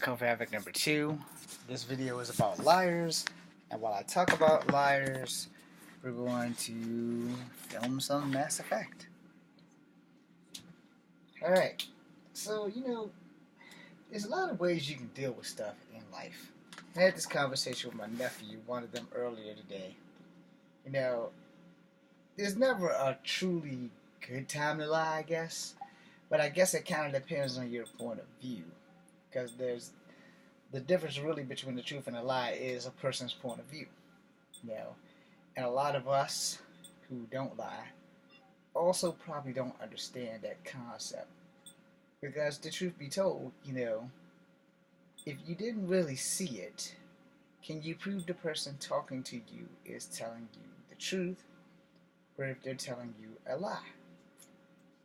Cove Havoc number 2. This video is about liars, and while I talk about liars, we're going to film some Mass Effect. Alright, so there's a lot of ways you can deal with stuff in life. I had this conversation with my nephew, one of them earlier today. There's never a truly good time to lie, I guess, but I guess it kind of depends on your point of view. Because there's the difference really between the truth and a lie is a person's point of view. And a lot of us who don't lie also probably don't understand that concept. Because the truth be told, if you didn't really see it, can you prove the person talking to you is telling you the truth, or if they're telling you a lie?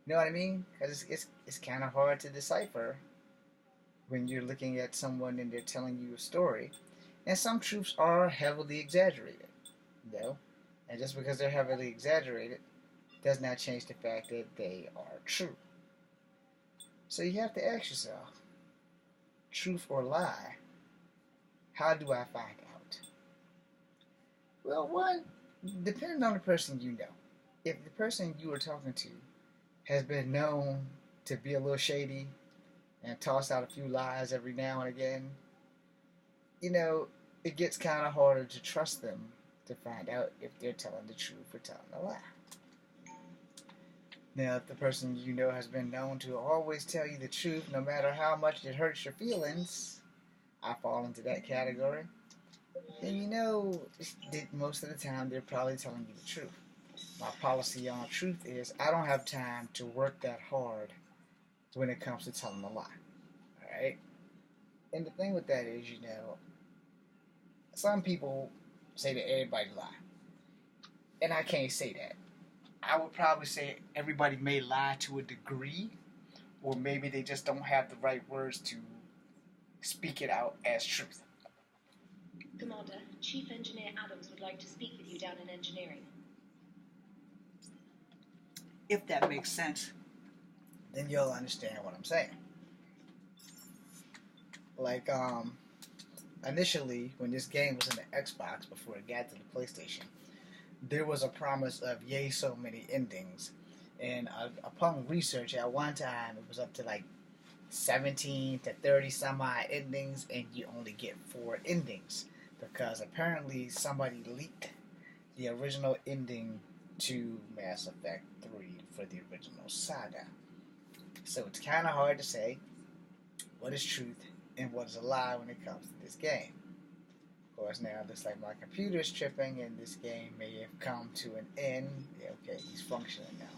You know what I mean? Because it's kind of hard to decipher when you're looking at someone and they're telling you a story. And some truths are heavily exaggerated, and just because they're heavily exaggerated does not change the fact that they are true. So you have to ask yourself, truth or lie, how do I find out? Well, one, depending on the person you know. If the person you are talking to has been known to be a little shady and toss out a few lies every now and again, it gets kind of harder to trust them to find out if they're telling the truth or telling a lie. Now, if the person you know has been known to always tell you the truth, no matter how much it hurts your feelings, I fall into that category, then that most of the time they're probably telling you the truth. My policy on truth is I don't have time to work that hard when it comes to telling a lie. Alright? And the thing with that is, some people say that everybody lie. And I can't say that. I would probably say everybody may lie to a degree, or maybe they just don't have the right words to speak it out as truth. Commander, Chief Engineer Adams would like to speak with you down in engineering. If that makes sense, then you'll understand what I'm saying. Like, initially, when this game was in the Xbox before it got to the PlayStation, there was a promise of yay so many endings. And upon research, at one time, it was up to like 17 to 30 some odd endings, and you only get 4 endings. Because apparently somebody leaked the original ending to Mass Effect 3 for the original saga. So it's kind of hard to say what is truth and what is a lie when it comes to this game. Of course, now it looks like my computer is tripping and this game may have come to an end. Yeah, okay, he's functioning now.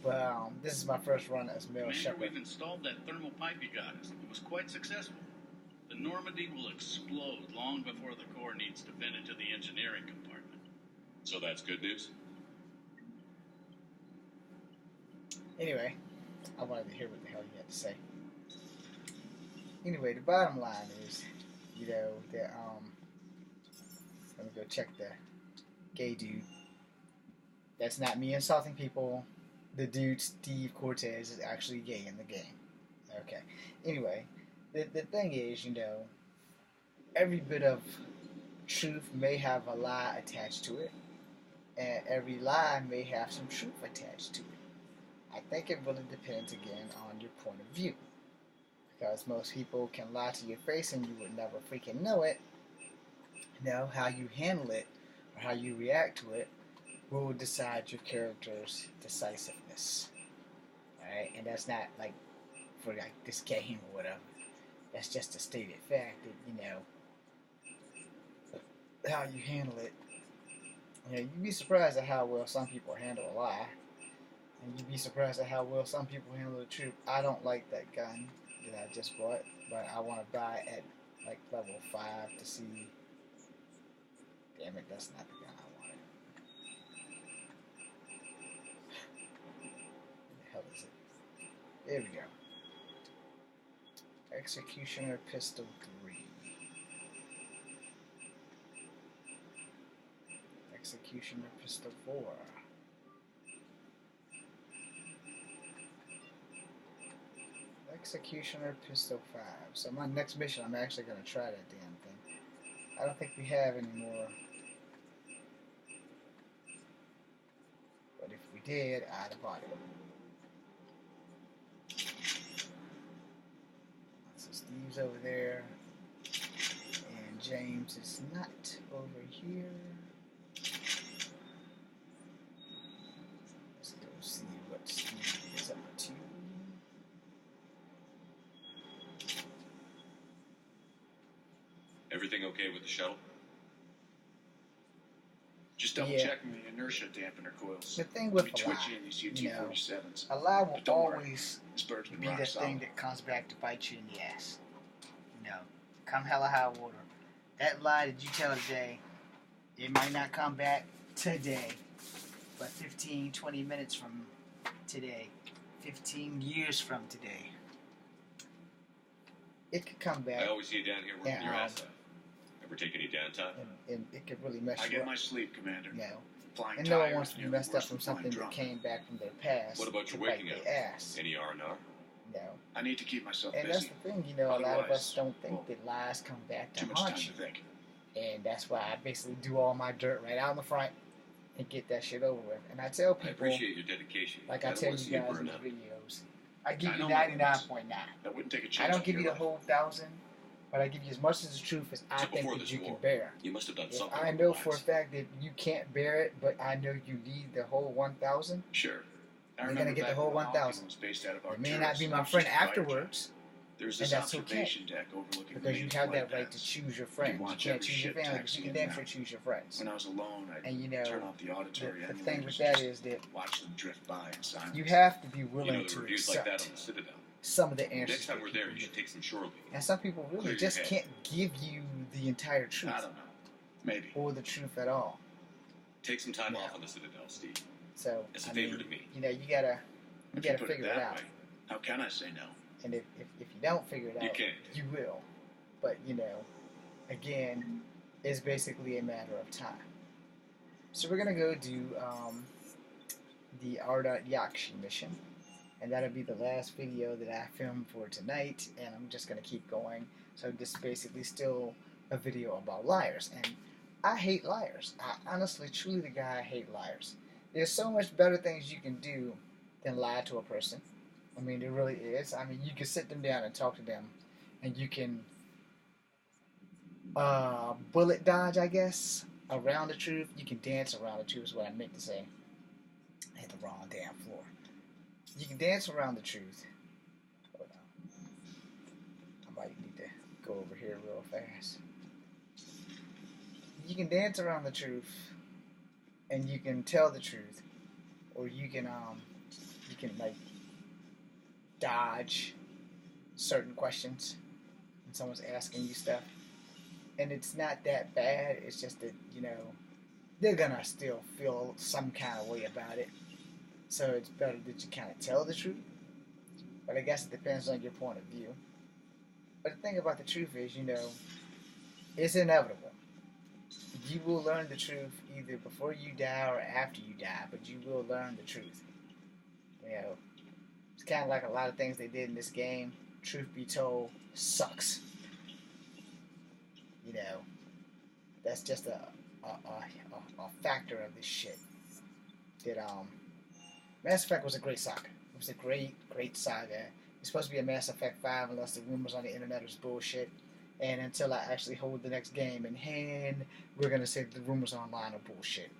But this is my first run as Mel Shepard. We've installed that thermal pipe you got us. It was quite successful. The Normandy will explode long before the core needs to vent into the engineering compartment. So that's good news? Anyway, I wanted to hear what the hell you had to say. Anyway, the bottom line is, that let me go check the gay dude. That's not me insulting people. The dude, Steve Cortez, is actually gay in the game. Okay. Anyway, the thing is, every bit of truth may have a lie attached to it, and every lie may have some truth attached to it. I think it really depends, again, on your point of view. Because most people can lie to your face and you would never freaking know it. How you handle it or how you react to it will decide your character's decisiveness. Alright? And that's not like for like this game or whatever. That's just a stated fact that, how you handle it. You'd be surprised at how well some people handle a lie. And you'd be surprised at how well some people handle the truth. I don't like that gun that I just bought, but I want to buy at like level 5 to see. Damn it, that's not the gun I wanted. What the hell is it? There we go. Executioner Pistol 3. Executioner Pistol 4. Executioner Pistol 5. So my next mission, I'm actually going to try that damn thing. I don't think we have any more. But if we did, I'd have bought it. So Steve's over there. And James is not over here. Let's go see what Steve is up to. Everything okay with the shuttle? Just double Yeah. checking the inertia dampener coils. The thing with Be a twitchy lie, in these you know, UT-47s. a lie will But don't worry. always This bird's been be rock the solid. thing that comes back to bite you in the ass. You know, come hella high water. That lie that you tell today, it might not come back today, but 15, 20 minutes from today, 15 years from today, it could come back I always see you down here working Yeah, your ass off. Ever take any downtime? and it could really mess I you get up. my sleep, Commander. You know, Flying and no one tires, wants to be nearly messed up worse from than flying something that drunk. came back from their past What about to your bite waking their hours? ass. Any R&R? You know. I need to keep myself And that's busy. the thing, you know, a lot of us Otherwise, don't think well, that lies come back to Too much time haunt to you. think. And that's why I basically do all my dirt right out in the front and get that shit over with. And I tell I people, appreciate your dedication. like I I don't tell want to you see you guys in burn the out. videos, I give I you know my limits. 99.9. I wouldn't take a chance. I don't on give you your the life. whole 1,000, but I give you as much as the truth as I So think before that this you can war, bear. You must have done If something. I know for a fact that you can't bear it, but I know you need the whole 1,000, Sure. I You're remember gonna get the back whole when Hawking 1,000. was based out of you may Arcturus, not be and my it was friend just a fighter jet. afterwards, There's and this that's okay. observation deck overlooking because you Maine have flight that right to paths. choose your friends. You watch can't every choose your ship family, but taxi you can in damn and sure out. choose your friends. When I was alone, I'd And you know, turn off the auditory the thing emulators with and that just is that watch them drift by in silence. you have to be You willing know the to reviews like that accept on the Citadel. some of the answers. Next time that we're there, people you should give. take some shore leave. And some people Clear really your just head. can't give you the entire truth I don't know. Maybe. or the truth at all. Take some time No. off on the Citadel, Steve. So It's a I favor mean, to me. you know, you gotta If figure put it that out. way, how can I say no? And if you don't figure it You out, can't. you will. But you know, again, it's basically a matter of time. So we're gonna go do the Arda Yakshi mission, and that'll be the last video that I filmed for tonight. And I'm just gonna keep going. So this is basically still a video about liars, and I hate liars. I honestly, truly, the guy I hate liars. There's so much better things you can do than lie to a person. I mean, there really is. I mean, you can sit them down and talk to them, and you can bullet dodge, I guess, around the truth. You can dance around the truth is what I meant to say. I hit the wrong damn floor. You can dance around the truth. Hold on. I might need to go over here real fast. You can dance around the truth, and you can tell the truth, or you can like dodge certain questions when someone's asking you stuff. And it's not that bad. It's just that, you know, they're gonna still feel some kind of way about it. So it's better that you kind of tell the truth. But I guess it depends on your point of view. But the thing about the truth is, you know, it's inevitable. You will learn the truth either before you die or after you die, but you will learn the truth. You know, it's kind of like a lot of things they did in this game. Truth be told, sucks. You know, that's just a factor of this shit. That Mass Effect was a great saga. It was a great saga. It's supposed to be a Mass Effect 5 unless the rumors on the internet is bullshit. And until I actually hold the next game in hand, we're gonna say the rumors online are bullshit.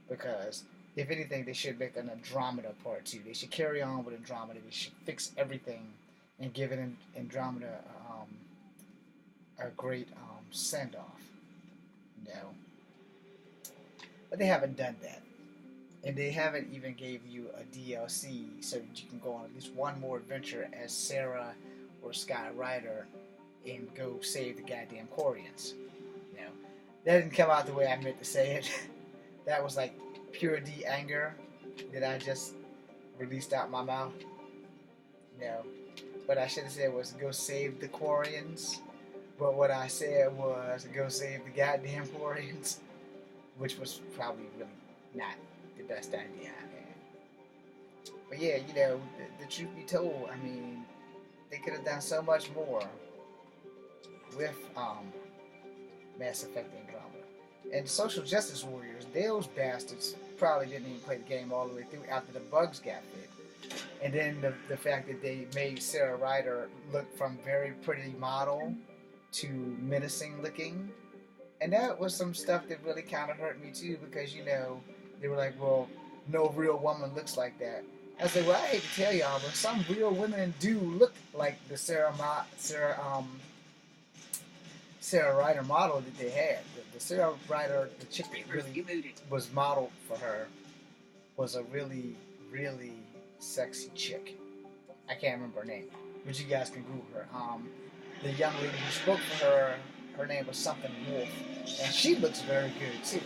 Because if anything, they should make an Andromeda Part 2. They should carry on with Andromeda. They should fix everything and give it Andromeda a great send-off. No. But they haven't done that. And they haven't even gave you a DLC so that you can go on at least one more adventure as Sarah or Sky Ryder and go save the goddamn Quarians. You know, that didn't come out the way I meant to say it. That was like pure D anger that I just released out my mouth. You know, what I should have said was go save the Quarians. But what I said was go save the goddamn Quarians, which was probably really not the best idea I had. But yeah, you know, the truth be told, I mean, they could have done so much more with Mass Effect Andromeda. And Social Justice Warriors, those bastards probably didn't even play the game all the way through after the bugs got fixed. And then the fact that they made Sarah Ryder look from very pretty model to menacing looking. And that was some stuff that really kind of hurt me too, because, you know, they were like, well, no real woman looks like that. I said, well, I hate to tell y'all, but some real women do look like the Sarah Ryder model that they had. The Sarah Ryder, the chick that really was modeled for her, was a really, really sexy chick. I can't remember her name, but you guys can Google her. The young lady who spoke for her, her name was something Wolf, and she looks very good too.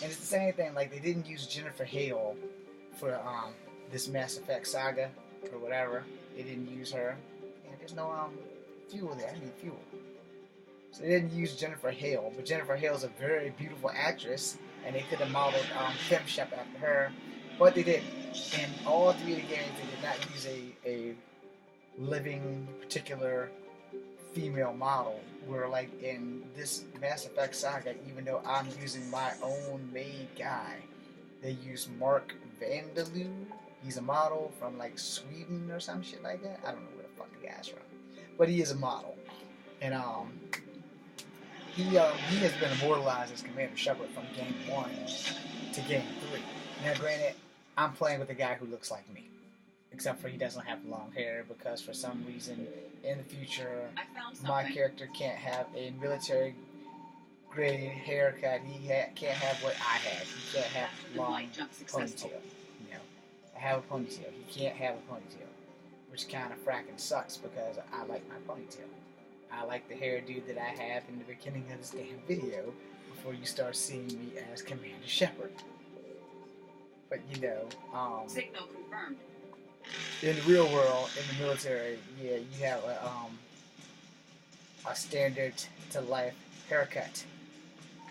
And it's the same thing, like they didn't use Jennifer Hale for this Mass Effect saga or whatever. They didn't use her. And there's no fuel there. I need fuel. So they didn't use Jennifer Hale, but Jennifer Hale's a very beautiful actress, and they could have modeled FemShep after her, but they didn't. In all three of the games, they did not use a living, particular female model. Where, like, in this Mass Effect saga, even though I'm using my own made guy, they use Mark Vanderloo. He's a model from, like, Sweden or some shit like that. I don't know where the fuck the guy's from. But he is a model. And, he has been immortalized as Commander Shepard from Game 1 to Game 3. Now, granted, I'm playing with a guy who looks like me. Except for he doesn't have long hair, because for some reason in the future my character can't have a military grade haircut. He can't have what I have. He can't have long ponytail. You know, I have a ponytail. He can't have a ponytail, which kind of fracking sucks because I like my ponytail. I like the hairdo that I have in the beginning of this damn video before you start seeing me as Commander Shepard. But you know, Signal confirmed. In the real world, in the military, yeah, you have a standard to life haircut,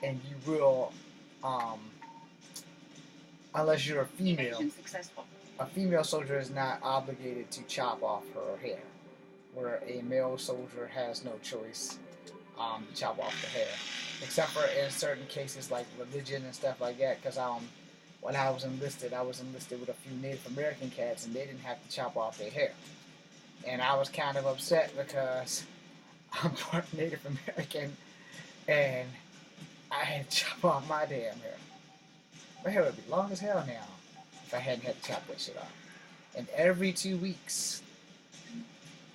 and you will, unless you're a female soldier is not obligated to chop off her hair, where a male soldier has no choice to chop off the hair, except for in certain cases like religion and stuff like that, because when I was enlisted with a few Native American cats, and they didn't have to chop off their hair. And I was kind of upset because I'm part Native American, and I had to chop off my damn hair. My hair would be long as hell now if I hadn't had to chop that shit off. And every 2 weeks,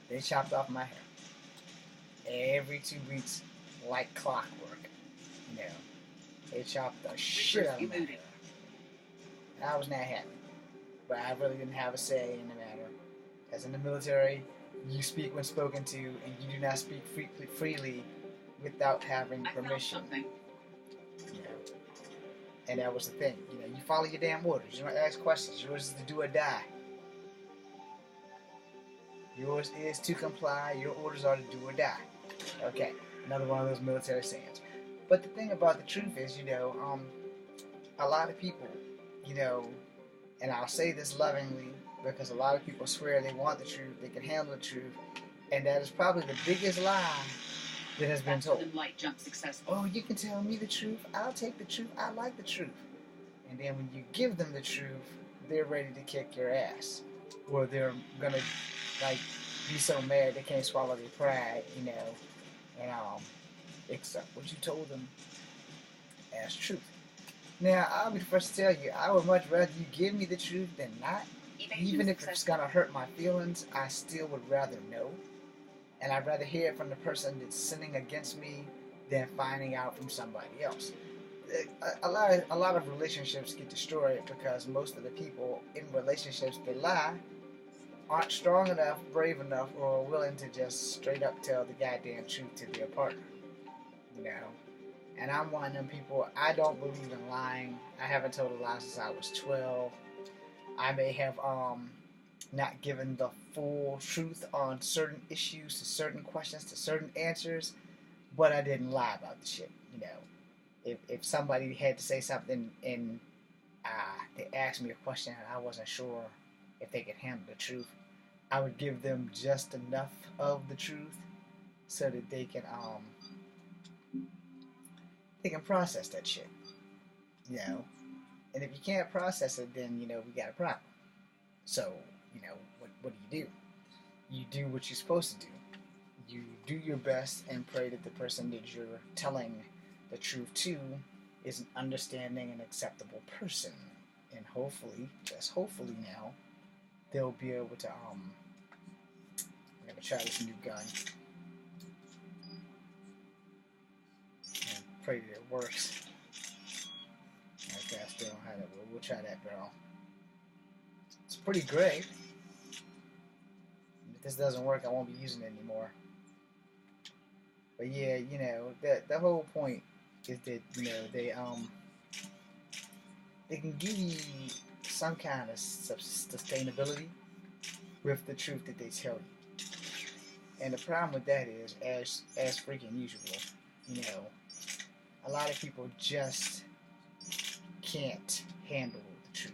they chopped off my hair. Every 2 weeks, like clockwork. You know, they chopped the shit out of my hair. I was not happy, but I really didn't have a say in the matter. As in the military, you speak when spoken to, and you do not speak freely without having permission. You know? And that was the thing. You know, you follow your damn orders. You don't ask questions. Yours is to do or die. Yours is to comply. Your orders are to do or die. Okay, another one of those military sayings. But the thing about the truth is, you know, a lot of people, you know, and I'll say this lovingly because a lot of people swear they want the truth, they can handle the truth, and that is probably the biggest lie that has been told. Oh, you can tell me the truth, I'll take the truth, I like the truth. And then when you give them the truth, they're ready to kick your ass. Or they're gonna, like, be so mad they can't swallow their pride, you know, and accept what you told them as truth. Now, I'll be the first to tell you, I would much rather you give me the truth than not. Even if it's going to hurt my feelings, I still would rather know. And I'd rather hear it from the person that's sinning against me than finding out from somebody else. A lot of relationships get destroyed because most of the people in relationships that lie aren't strong enough, brave enough, or willing to just straight up tell the goddamn truth to their partner. You know? And I'm one of them people, I don't believe in lying. I haven't told a lie since I was 12. I may have not given the full truth on certain issues, to certain questions, to certain answers, but I didn't lie about the shit, you know. If somebody had to say something and they asked me a question and I wasn't sure if they could handle the truth, I would give them just enough of the truth so that they can process that shit, you know. And if you can't process it, then we got a problem. So what do? You do what you're supposed to do. You do your best and pray that the person that you're telling the truth to is an understanding and acceptable person, and hopefully, just hopefully now, they'll be able to I'm gonna try this new gun and pray that it works. Okay, I still don't have it, but we'll try that barrel. It's pretty great. If this doesn't work, I won't be using it anymore. But yeah, the whole point is that they can give you some kind of sustainability with the truth that they tell you. And the problem with that is, as freaking usual, a lot of people just can't handle the truth.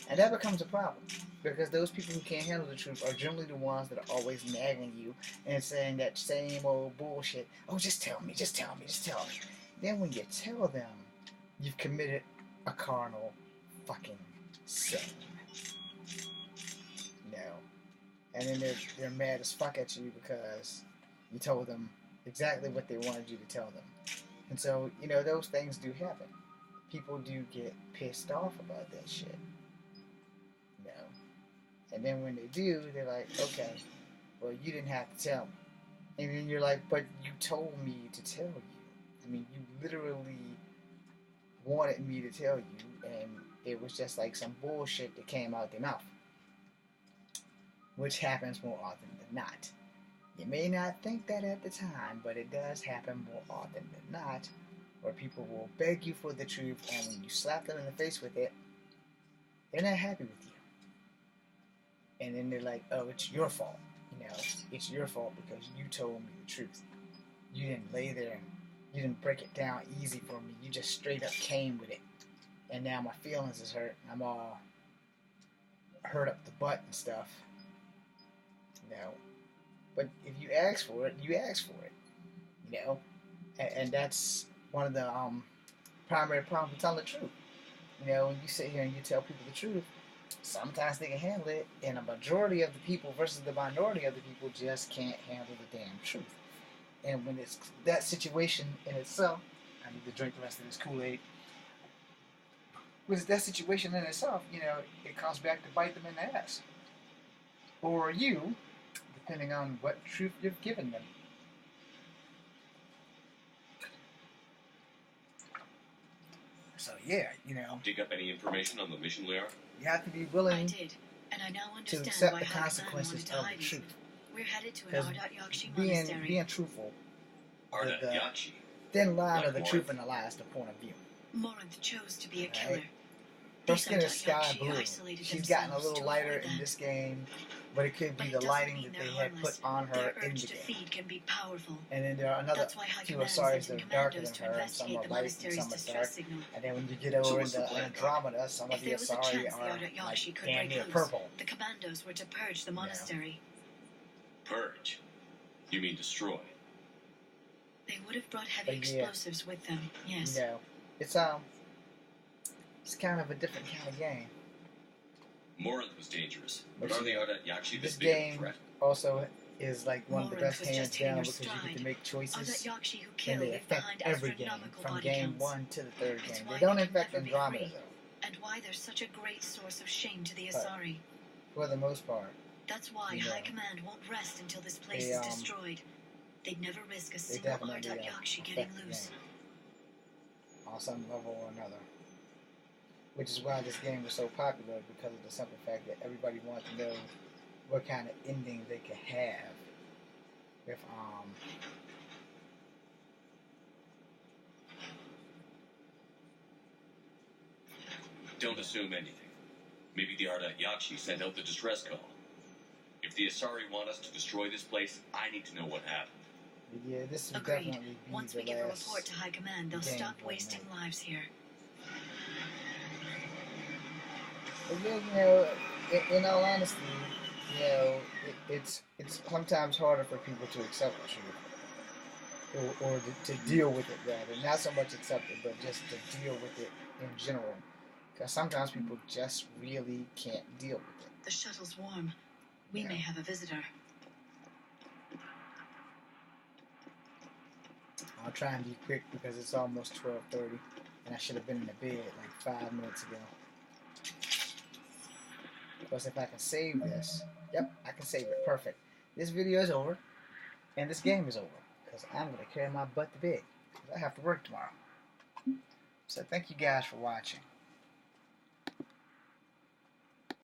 And that becomes a problem, because those people who can't handle the truth are generally the ones that are always nagging you and saying that same old bullshit. Oh, just tell me, just tell me, just tell me. Then when you tell them, you've committed a carnal fucking sin. And then they're mad as fuck at you because you told them exactly what they wanted you to tell them. And so, those things do happen. People do get pissed off about that shit. And then when they do, they're like, okay, well, you didn't have to tell me. And then you're like, but you told me to tell you. I mean, you literally wanted me to tell you, and it was just like some bullshit that came out their mouth. Which happens more often than not. You may not think that at the time, but it does happen more often than not, where people will beg you for the truth, and when you slap them in the face with it, they're not happy with you. And then they're like, oh, it's your fault. It's your fault because you told me the truth. You didn't lay there and you didn't break it down easy for me. You just straight up came with it. And now my feelings is hurt. I'm all hurt up the butt and stuff. But if you ask for it, you ask for it. And that's one of the primary problems with telling the truth. When you sit here and you tell people the truth, sometimes they can handle it, and a majority of the people versus the minority of the people just can't handle the damn truth. And when it's that situation in itself, I need to drink the rest of this Kool-Aid. When it's that situation in itself, it comes back to bite them in the ass. Or you, depending on what truth you've given them. So yeah, Dig up any information on the mission, Liara? you have to be I willing did, and I now to understand accept why the High Command consequences wanted to of hide the you. truth. We're headed to an Because Ardat Yakshi monastery. being truthful, Ardat The- Yakshi. thin line Like of the Morinth? truth and the lie is the point of view. Morinth chose to be a Right. killer. Her These skin is Ardat sky Yakshi blue. isolated She's gotten a themselves little to lighter avoid in that. this game, but it could be But it the doesn't lighting mean that they're they had harmless. put on her Their in urge the to game. feed can be powerful. And then there are another That's why High two Command Asaris sent that in are darker commandos than to her, and some investigate are the light and monastery's some are distress dark. signal. And then when you get over what's the into plan, Andromeda, some of If the there was a Asari chance the are Ardat Yakshi like could damn break near loose, purple. the commandos were to purge the monastery. Purge. You mean destroy? They would have brought heavy But yeah. explosives with them, yes. It's kind of a different kind of game. Morinth was dangerous, But but are the yeah, Ardat Yakshi This this big of a game threat? also is like one of the Morinth best was hands just hitting down her because you get stride. to make Ardat choices Yakshi who and kill they leave affect behind every game astronomical from body game counts. 1 to the third It's game. why They don't they can affect never be Andromeda free. though, And why they're such a great source of shame to the But- Asari. for the most part. That's why you know, High Command won't rest until this place they, is destroyed. They'd never risk a They single definitely Ardat Yakshi getting affect the loose. game on some level or another. Which is why this game was so popular, because of the simple fact that everybody wanted to know what kind of ending they could have with Don't assume anything. Maybe the Ardat Yakshi sent out the distress call. If the Asari want us to destroy this place, I need to know what happened. yeah, this would Agreed. definitely be Once the we give a last report to High Command, they'll game stop for wasting tonight. lives here. But yeah, in all honesty, you know, it's sometimes harder for people to accept the truth, or to deal with it rather. Not so much accept it, but just to deal with it in general. Because sometimes people just really can't deal with it. The shuttle's warm. We Yeah. may have a visitor. I'll try and be quick because it's almost 12:30, and I should have been in the bed like 5 minutes ago. Plus, if I can save this, yep, I can save it. Perfect. This video is over, and this game is over, because I'm going to carry my butt to bed, because I have to work tomorrow. So thank you guys for watching.